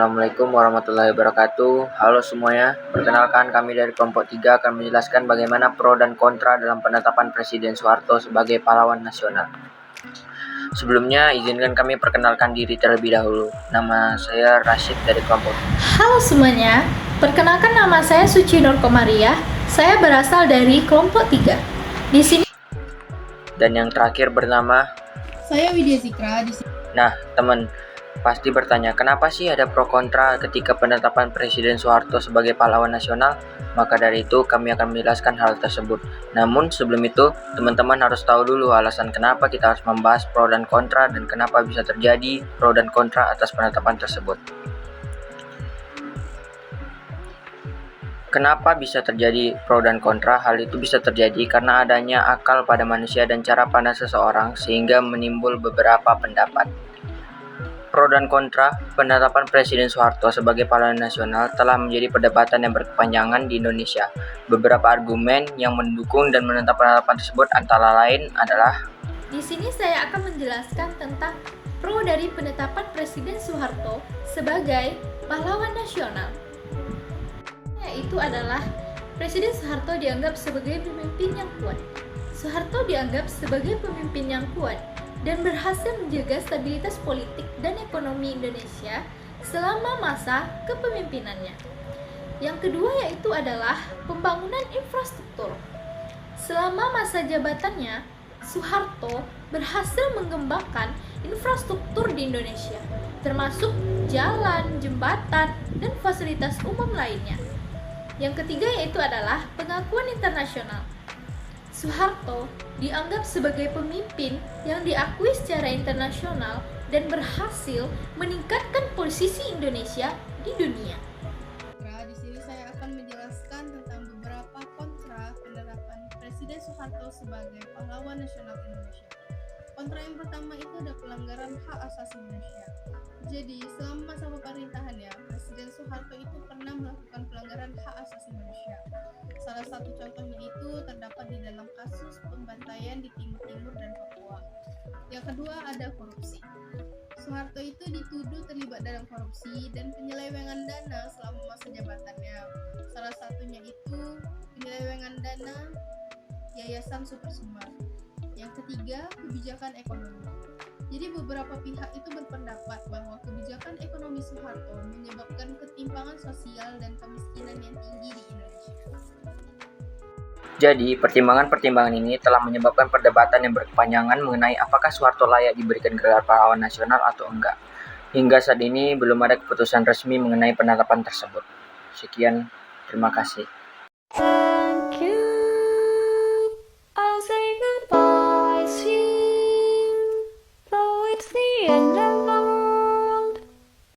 Assalamualaikum warahmatullahi wabarakatuh. Halo semuanya, perkenalkan kami dari kelompok 3 akan menjelaskan bagaimana pro dan kontra dalam penetapan Presiden Soeharto sebagai pahlawan nasional. Sebelumnya, izinkan kami perkenalkan diri terlebih dahulu. Nama saya Rashid dari kelompok. Halo semuanya, perkenalkan nama saya Suci Nur Komariah. Saya berasal dari kelompok 3. Di sini. Dan yang terakhir bernama Saya Widya Zikra. Nah, teman pasti bertanya, kenapa sih ada pro kontra ketika penetapan Presiden Soeharto sebagai pahlawan nasional? Maka dari itu kami akan menjelaskan hal tersebut. Namun sebelum itu, teman-teman harus tahu dulu alasan kenapa kita harus membahas pro dan kontra dan kenapa bisa terjadi pro dan kontra atas penetapan tersebut. Kenapa bisa terjadi pro dan kontra? Hal itu bisa terjadi karena adanya akal pada manusia dan cara pandang seseorang sehingga menimbul beberapa pendapat. Pro dan kontra penetapan Presiden Soeharto sebagai pahlawan nasional telah menjadi perdebatan yang berkepanjangan di Indonesia. Beberapa argumen yang mendukung dan menentang penetapan tersebut antara lain adalah: Di sini saya akan menjelaskan tentang pro dari penetapan Presiden Soeharto sebagai pahlawan nasional. Yaitu adalah Presiden Soeharto dianggap sebagai pemimpin yang kuat. Soeharto dianggap sebagai pemimpin yang kuat dan berhasil menjaga stabilitas politik dan ekonomi Indonesia selama masa kepemimpinannya. Yang kedua yaitu adalah pembangunan infrastruktur. Selama masa jabatannya, Soeharto berhasil mengembangkan infrastruktur di Indonesia, termasuk jalan, jembatan, dan fasilitas umum lainnya. Yang ketiga yaitu adalah pengakuan internasional. Soeharto dianggap sebagai pemimpin yang diakui secara internasional dan berhasil meningkatkan posisi Indonesia di dunia. Di sini saya akan menjelaskan tentang beberapa kontra penerapan Presiden Soeharto sebagai pahlawan nasional Indonesia. Kontra yang pertama itu ada pelanggaran hak asasi manusia. Jadi, selama masa pemerintahannya, Presiden Soeharto itu pernah melakukan pelanggaran hak asasi manusia. Salah satu contohnya itu terdapat di dalam kasus pembantaian di Timur dan Papua. Yang kedua ada korupsi. Soeharto itu dituduh terlibat dalam korupsi dan penyelewengan dana selama masa jabatannya. Salah satunya itu penyelewengan dana Yayasan Supersumar. Yang ketiga, kebijakan ekonomi. Jadi beberapa pihak itu berpendapat bahwa kebijakan ekonomi Soeharto menyebabkan ketimpangan sosial dan kemiskinan yang tinggi di Indonesia. Jadi, pertimbangan-pertimbangan ini telah menyebabkan perdebatan yang berkepanjangan mengenai apakah Soeharto layak diberikan gelar pahlawan nasional atau enggak. Hingga saat ini belum ada keputusan resmi mengenai penetapan tersebut. Sekian, terima kasih.